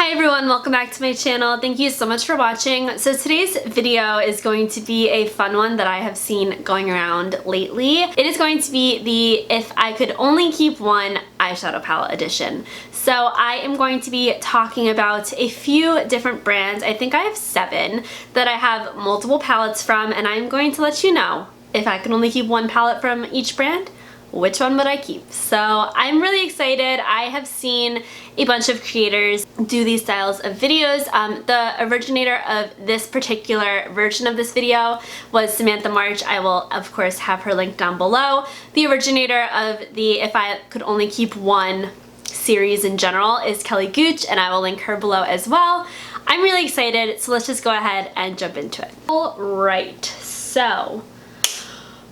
Hi everyone, welcome back to my channel. Thank you so much for watching. So today's video is going to be a fun one that I have seen going around lately. It is going to be the If I Could Only Keep One Eyeshadow Palette Edition. So I am going to be talking about a few different brands. I think I have 7 that I have multiple palettes from, and I'm going to let you know if I could only keep one palette from each brand, which one would I keep? So I'm really excited. I have seen a bunch of creators do these styles of videos. The originator of this particular version of this video was Samantha March. I will of course have her link down below. The originator of the If I Could Only Keep One series in general is Kelly Gooch, and I will link her below as well. I'm really excited, so let's just go ahead and jump into it. Alright, so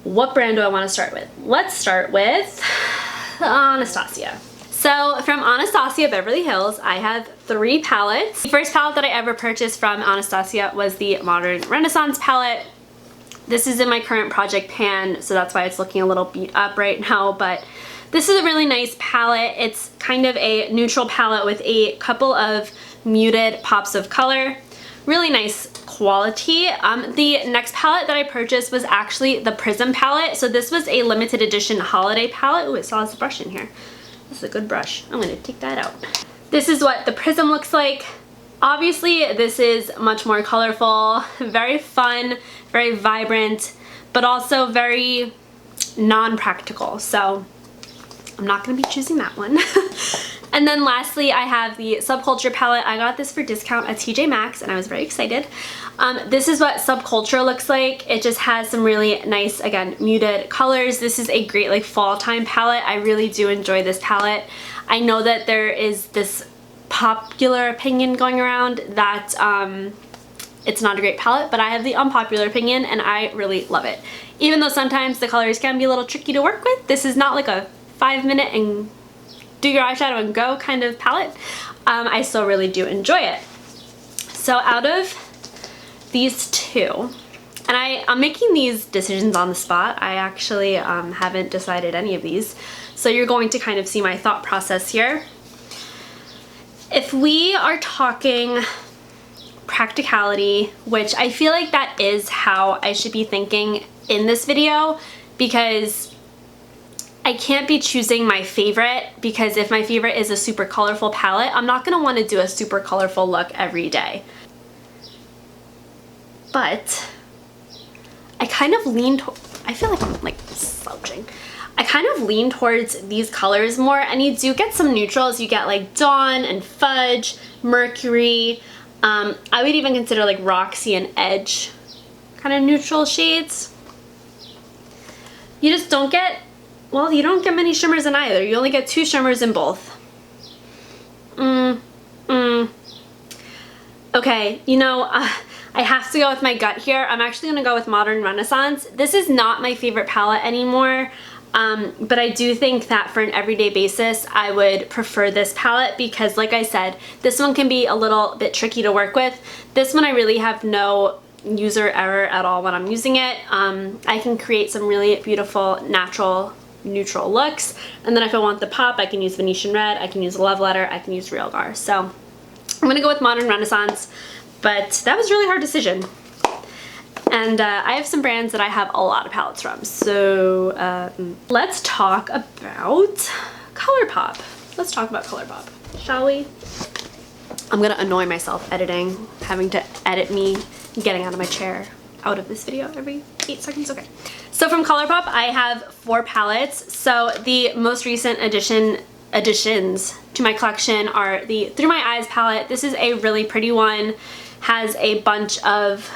what brand do I want to start with? Let's start with Anastasia. So from Anastasia Beverly Hills, I have 3 palettes. The first palette that I ever purchased from Anastasia was the Modern Renaissance palette. This is in my current project pan, so that's why it's looking a little beat up right now, but this is a really nice palette. It's kind of a neutral palette with a couple of muted pops of color. Really nice quality. The next palette that I purchased was actually the Prism palette. So this was a limited edition holiday palette. Ooh, it still has the brush in here. This is a good brush. I'm gonna take that out. This is what the Prism looks like. Obviously, this is much more colorful, very fun, very vibrant, but also very non-practical. So I'm not gonna be choosing that one. And then lastly, I have the Subculture palette. I got this for discount at TJ Maxx and I was very excited. This is what Subculture looks like. It just has some really nice, again, muted colors. This is a great like fall time palette. I really do enjoy this palette. I know that there is this popular opinion going around that it's not a great palette, but I have the unpopular opinion and I really love it. Even though sometimes the colors can be a little tricky to work with, this is not like a 5-minute and do your eyeshadow and go kind of palette. I still really do enjoy it. So out of these 2, and I'm making these decisions on the spot. I actually haven't decided any of these. So you're going to kind of see my thought process here. If we are talking practicality, which I feel like that is how I should be thinking in this video, because I can't be choosing my favorite, because if my favorite is a super colorful palette, I'm not going to want to do a super colorful look every day. But I kind of lean I feel like I'm like slouching. I kind of lean towards these colors more, and you do get some neutrals. You get like Dawn and Fudge, Mercury. I would even consider like Roxy and Edge kind of neutral shades. You just don't get, well, you don't get many shimmers in either. You only get 2 shimmers in both. Okay, you know, I have to go with my gut here. I'm actually going to go with Modern Renaissance. This is not my favorite palette anymore, but I do think that for an everyday basis, I would prefer this palette because, like I said, this one can be a little bit tricky to work with. This one I really have no user error at all when I'm using it. I can create some really beautiful, natural, neutral looks, and then if I want the pop, I can use Venetian Red, I can use Love Letter, I can use Real Gar. So I'm gonna go with Modern Renaissance, but that was a really hard decision. And I have some brands that I have a lot of palettes from. So let's talk about Colourpop. Let's talk about Colourpop, shall we? I'm gonna annoy myself editing, having to edit me getting out of my chair out of this video every 8 seconds. Okay. So from Colourpop, I have 4 palettes. So the most recent additions to my collection are the Through My Eyes palette. This is a really pretty one. Has a bunch of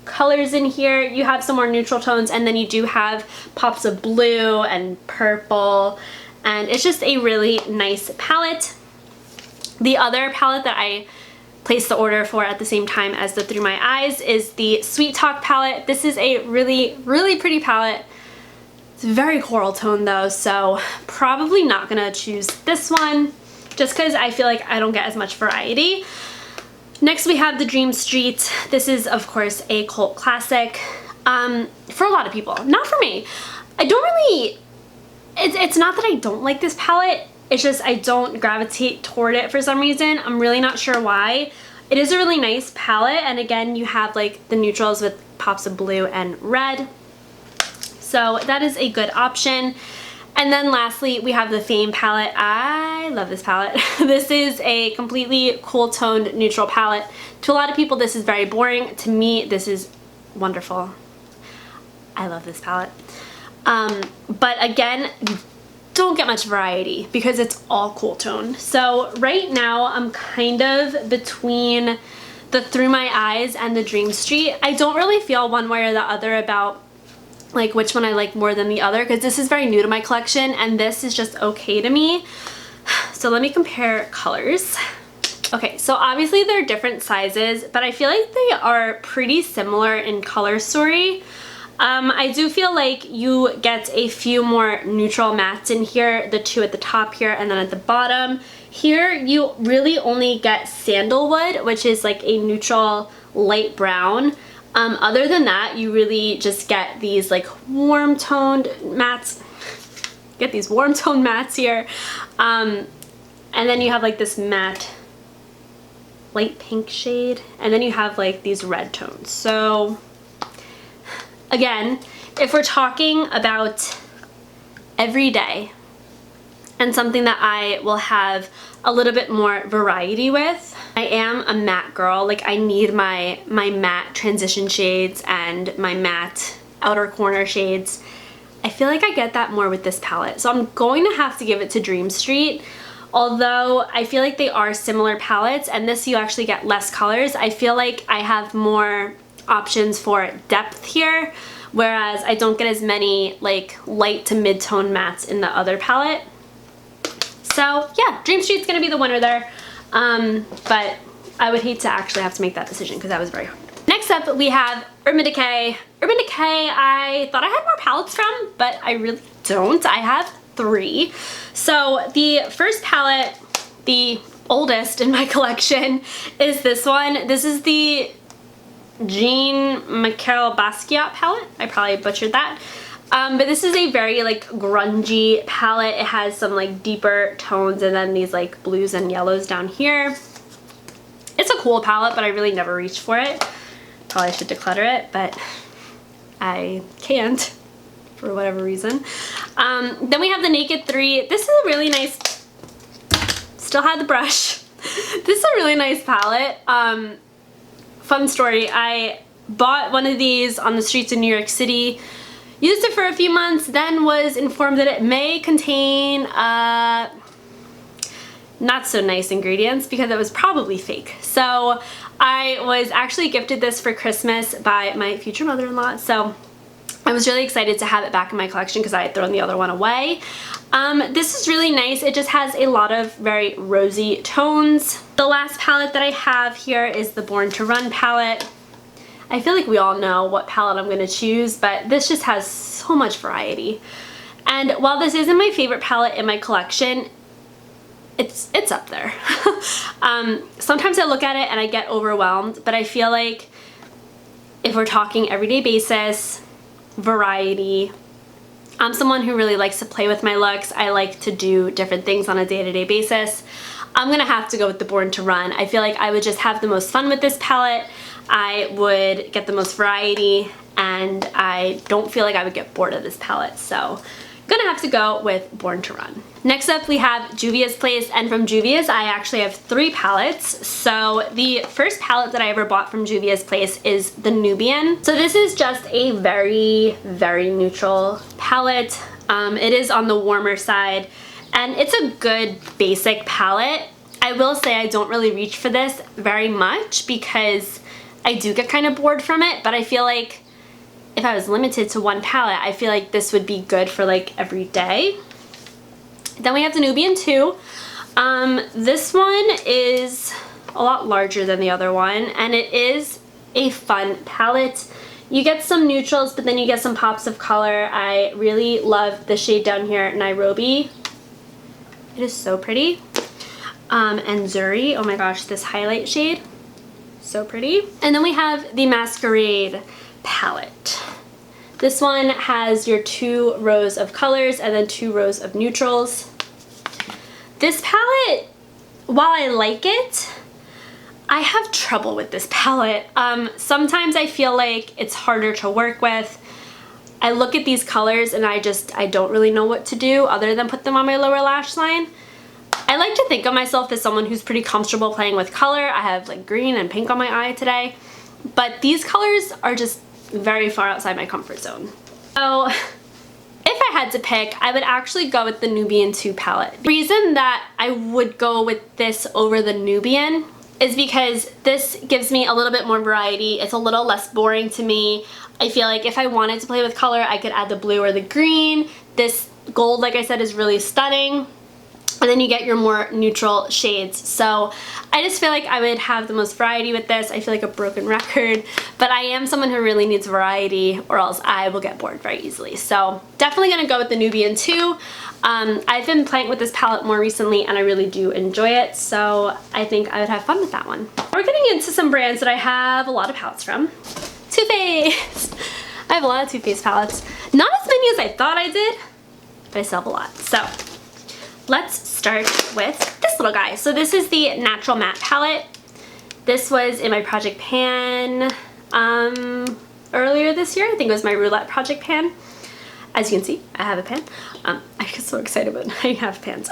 colors in here. You have some more neutral tones, and then you do have pops of blue and purple, and it's just a really nice palette. The other palette that I placed the order for at the same time as the Through My Eyes is the Sweet Talk palette. This is a really, really pretty palette. It's very coral tone though, so probably not gonna choose this one just because I feel like I don't get as much variety. Next we have the Dream Street. This is of course a cult classic for a lot of people, not for me. I don't really, it's not that I don't like this palette. It's just I don't gravitate toward it for some reason. I'm really not sure why. It is a really nice palette, and again, you have like the neutrals with pops of blue and red. So that is a good option. And then lastly, we have the Fame palette. I love this palette. This is a completely cool toned neutral palette. To a lot of people, this is very boring. To me, this is wonderful. I love this palette. But again, you don't get much variety because it's all cool tone. So right now I'm kind of between the Through My Eyes and the Dream Street. I don't really feel one way or the other about like which one I like more than the other because this is very new to my collection and this is just okay to me. So let me compare colors. Okay, so obviously they're different sizes, but I feel like they are pretty similar in color story. I do feel like you get a few more neutral mattes in here, the two at the top here and then at the bottom. Here you really only get Sandalwood, which is like a neutral light brown. Other than that, you really just get these like warm toned mattes. Get these warm toned mattes here. And then you have like this matte light pink shade. And then you have like these red tones. So again, if we're talking about every day and something that I will have a little bit more variety with, I am a matte girl. Like I need my matte transition shades and my matte outer corner shades. I feel like I get that more with this palette. So I'm going to have to give it to Dream Street. Although I feel like they are similar palettes and this you actually get less colors. I feel like I have more options for depth here, whereas I don't get as many like light to mid-tone mattes in the other palette. So yeah, Dream Street's gonna be the winner there. But I would hate to actually have to make that decision because that was very hard. Next up, we have Urban Decay. Urban Decay, I thought I had more palettes from, but I really don't. I have 3. So the first palette, the oldest in my collection, is this one. This is the Jean Michael Basquiat palette. I probably butchered that. But this is a very like grungy palette. It has some like deeper tones and then these like blues and yellows down here. It's a cool palette, but I really never reach for it. Probably should declutter it, but I can't for whatever reason. Then we have the Naked 3. This is a really nice, still had the brush. This is a really nice palette. Fun story, I bought one of these on the streets in New York City, used it for a few months, then was informed that it may contain not so nice ingredients because it was probably fake. So I was actually gifted this for Christmas by my future mother-in-law. So I was really excited to have it back in my collection because I had thrown the other one away. This is really nice. It just has a lot of very rosy tones. The last palette that I have here is the Born to Run palette. I feel like we all know what palette I'm going to choose, but this just has so much variety. And while this isn't my favorite palette in my collection, it's up there. Sometimes I look at it and I get overwhelmed, but I feel like if we're talking everyday basis, variety, I'm someone who really likes to play with my looks. I like to do different things on a day-to-day basis. I'm gonna have to go with the Born to Run. I feel like I would just have the most fun with this palette. I would get the most variety and I don't feel like I would get bored of this palette. So gonna have to go with Born to Run. Next up we have Juvia's Place, and from Juvia's I actually have 3 palettes. So the first palette that I ever bought from Juvia's Place is the Nubian. So this is just a very, very neutral palette. It is on the warmer side and it's a good basic palette. I will say I don't really reach for this very much because I do get kind of bored from it, but I feel like if I was limited to one palette, I feel like this would be good for like every day. Then we have the Nubian 2. This one is a lot larger than the other one, and it is a fun palette. You get some neutrals, but then you get some pops of color. I really love the shade down here, Nairobi. It is so pretty. And Zuri, oh my gosh, this highlight shade, so pretty. And then we have the Masquerade palette. This one has your 2 rows of colors and then 2 rows of neutrals. This palette, while I like it, I have trouble with this palette. Sometimes I feel like it's harder to work with. I look at these colors and I don't really know what to do other than put them on my lower lash line. I like to think of myself as someone who's pretty comfortable playing with color. I have like green and pink on my eye today, but these colors are just very far outside my comfort zone. So if I had to pick, I would actually go with the Nubian 2 palette. The reason that I would go with this over the Nubian is because this gives me a little bit more variety. It's a little less boring to me. I feel like if I wanted to play with color, I could add the blue or the green. This gold, like I said, is really stunning. And then you get your more neutral shades. So I just feel like I would have the most variety with this. I feel like a broken record, but I am someone who really needs variety or else I will get bored very easily. So definitely gonna go with the Nubian 2. I've been playing with this palette more recently and I really do enjoy it. So I think I would have fun with that one. We're getting into some brands that I have a lot of palettes from. Too Faced. I have a lot of Too Faced palettes. Not as many as I thought I did, but I still have a lot. So let's start with this little guy. So this is the Natural Matte palette. This was in my project pan earlier this year. I think it was my roulette project pan. As you can see, I have a pan. I get so excited when I have pans.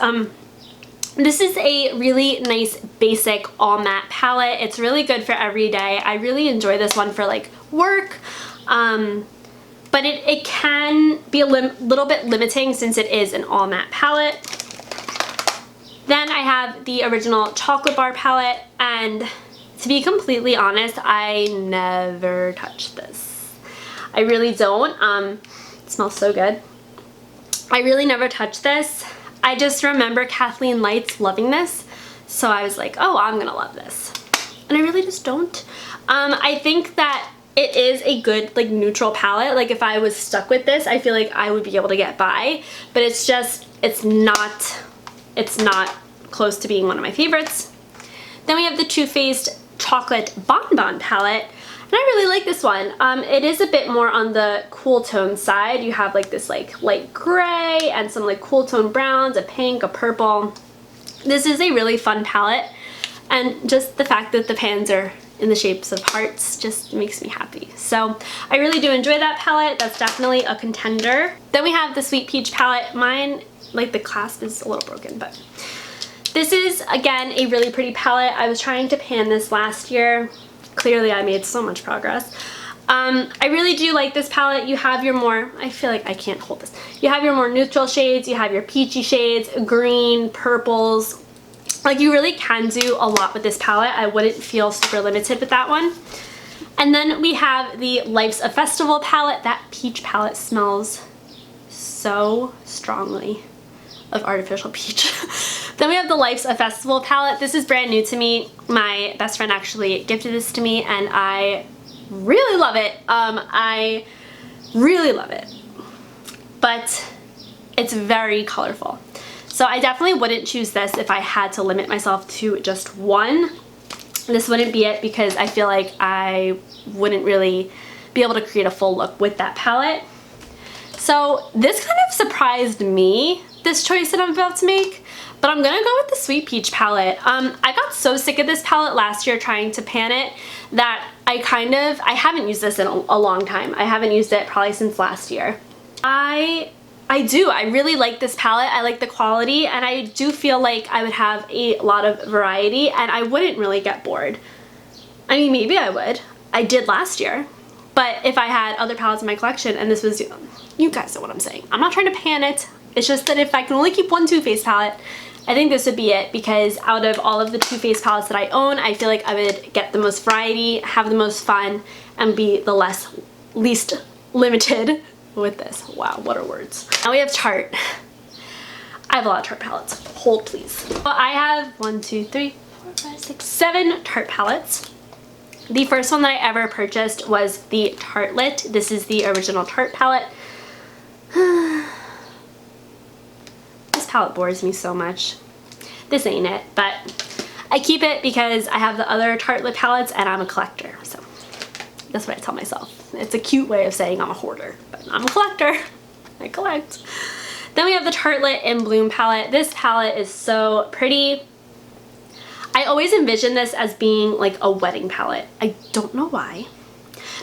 This is a really nice basic all matte palette. It's really good for every day. I really enjoy this one for like work. But it can be a little bit limiting since it is an all matte palette. Then I have the original Chocolate Bar palette, and to be completely honest, I never touch this. I really don't. It smells so good. I really never touch this. I just remember Kathleen Lights loving this, so I was like, oh, I'm gonna love this. And I really just don't. I think that it is a good like neutral palette. Like if I was stuck with this, I feel like I would be able to get by, but it's not close to being one of my favorites. Then we have the Too Faced Chocolate Bonbon palette, and I really like this one. It is a bit more on the cool tone side. You have like this like light gray and some like cool tone browns, a pink, a purple. This is a really fun palette, and just the fact that the pans are in the shapes of hearts just makes me happy. So I really do enjoy that palette. That's definitely a contender. Then we have the Sweet Peach palette. Mine, like the clasp is a little broken, but this is again a really pretty palette. I was trying to pan this last year. Clearly I made so much progress. I really do like this palette. You have your more, I feel like I can't hold this. You have your more neutral shades, you have your peachy shades, green, purples. Like you really can do a lot with this palette. I wouldn't feel super limited with that one. And then we have the Life's a Festival palette. That peach palette smells so strongly of artificial peach. Then we have the Life's a Festival palette. This is brand new to me. My best friend actually gifted this to me and I really love it. I really love it. But it's very colorful. So I definitely wouldn't choose this if I had to limit myself to just one. This wouldn't be it because I feel like I wouldn't really be able to create a full look with that palette. So this kind of surprised me, this choice that I'm about to make, but I'm gonna go with the Sweet Peach palette. I got so sick of this palette last year trying to pan it that I haven't used this in a long time. I haven't used it probably since last year. I really like this palette. I like the quality and I do feel like I would have a lot of variety and I wouldn't really get bored. I mean, maybe I would. I did last year. But if I had other palettes in my collection and this was, you guys know what I'm saying. I'm not trying to pan it. It's just that if I can only keep one Too Faced palette, I think this would be it because out of all of the Too Faced palettes that I own, I feel like I would get the most variety, have the most fun, and be the least limited with this. Wow, what are words. Now we have Tarte. I have a lot of Tarte palettes. Hold please. Well, I have 1, 2, 3, 4, 5, 6, 7 Tarte palettes. The first one that I ever purchased was the Tartelette. This is the original Tarte palette. This palette bores me so much. This ain't it, but I keep it because I have the other Tartelette palettes and I'm a collector, so that's what I tell myself. It's a cute way of saying I'm a hoarder, but I'm a collector. I collect. Then we have the Tartelette in Bloom palette. This palette is so pretty. I always envision this as being like a wedding palette. I don't know why.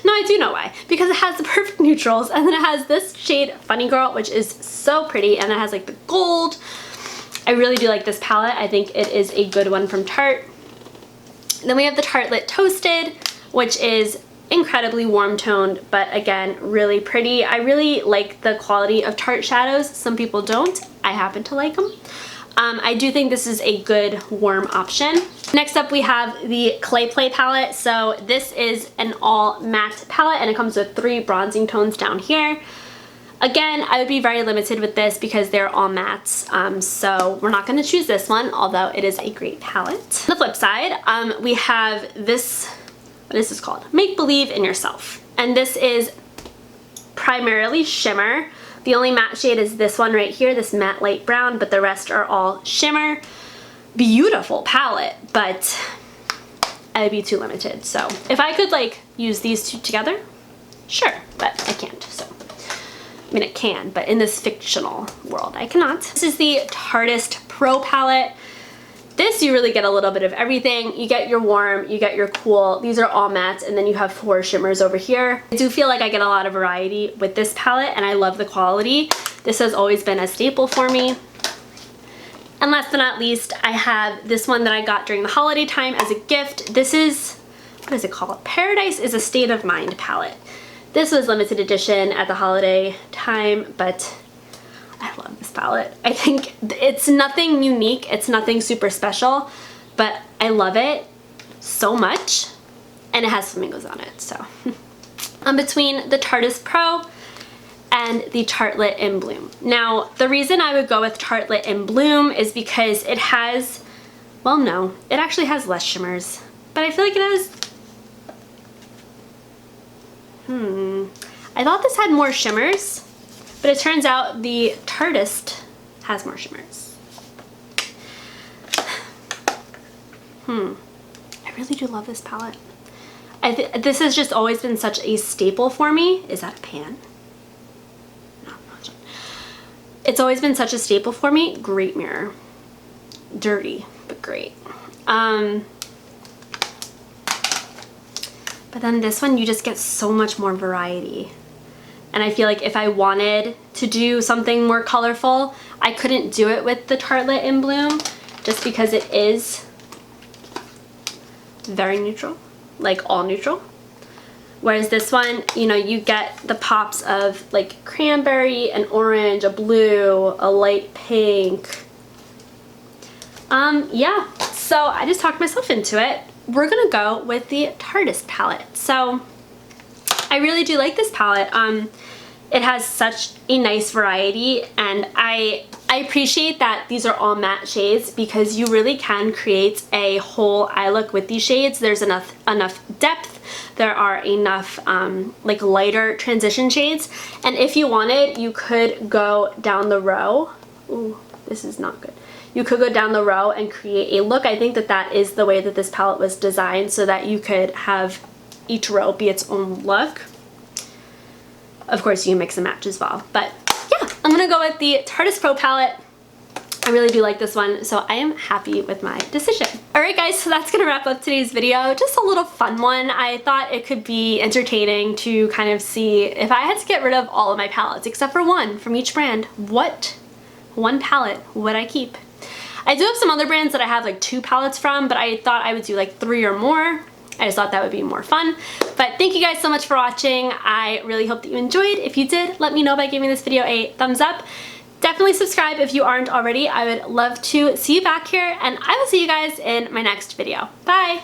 No, I do know why. Because it has the perfect neutrals, and then it has this shade Funny Girl, which is so pretty, and it has like the gold. I really do like this palette. I think it is a good one from Tarte. Then we have the Tartelette Toasted, which is incredibly warm toned, but again, really pretty. I really like the quality of Tarte shadows. Some people don't. I happen to like them. I do think this is a good warm option. Next up we have the Clay Play palette. So this is an all matte palette, and it comes with 3 bronzing tones down here. Again, I would be very limited with this because they're all mattes, so we're not going to choose this one, although it is a great palette. On the flip side, we have this, what is this called? Make Believe in Yourself. And this is primarily shimmer. The only matte shade is this one right here, this matte light brown, but the rest are all shimmer. Beautiful palette, but I would be too limited. So if I could like use these two together, sure, but I can't, so. I mean, it can, but in this fictional world, I cannot. This is the Tartist Pro palette. This, you really get a little bit of everything. You get your warm, you get your cool. These are all mattes, and then you have 4 shimmers over here. I do feel like I get a lot of variety with this palette, and I love the quality. This has always been a staple for me. And last but not least, I have this one that I got during the holiday time as a gift. This is, what is it called? Paradise is a State of Mind palette. This was limited edition at the holiday time, but I love this palette. I think it's nothing unique, it's nothing super special, but I love it so much, and it has flamingos on it, so. I'm between the Tartist Pro and the Tartelette in Bloom. Now, the reason I would go with Tartelette in Bloom is because it has, well, no, it actually has less shimmers, but I feel like it has, I thought this had more shimmers, but it turns out the Tartist has more shimmers. I really do love this palette. This has just always been such a staple for me. Is that a pan? No, not. It's always been such a staple for me. Great mirror. Dirty, but great. But then this one, you just get so much more variety. And I feel like if I wanted to do something more colorful, I couldn't do it with the Tartelette in Bloom, just because it is very neutral, like all neutral. Whereas this one, you know, you get the pops of like cranberry, an orange, a blue, a light pink. Yeah, so I just talked myself into it. We're gonna go with the Tartist palette. So I really do like this palette. It has such a nice variety, and I appreciate that these are all matte shades because you really can create a whole eye look with these shades. There's enough depth. There are enough like lighter transition shades, and if you wanted, you could go down the row. Ooh, this is not good. You could go down the row and create a look. I think that that is the way that this palette was designed, so that you could have each row be its own look. Of course, you can mix and match as well. But yeah, I'm gonna go with the Tartist Pro palette. I really do like this one, so I am happy with my decision. Alright guys, so that's gonna wrap up today's video. Just a little fun one. I thought it could be entertaining to kind of see if I had to get rid of all of my palettes, except for one from each brand, what one palette would I keep? I do have some other brands that I have like 2 palettes from, but I thought I would do like 3 or more. I just thought that would be more fun. But thank you guys so much for watching. I really hope that you enjoyed. If you did, let me know by giving this video a thumbs up. Definitely subscribe if you aren't already. I would love to see you back here, and I will see you guys in my next video. Bye!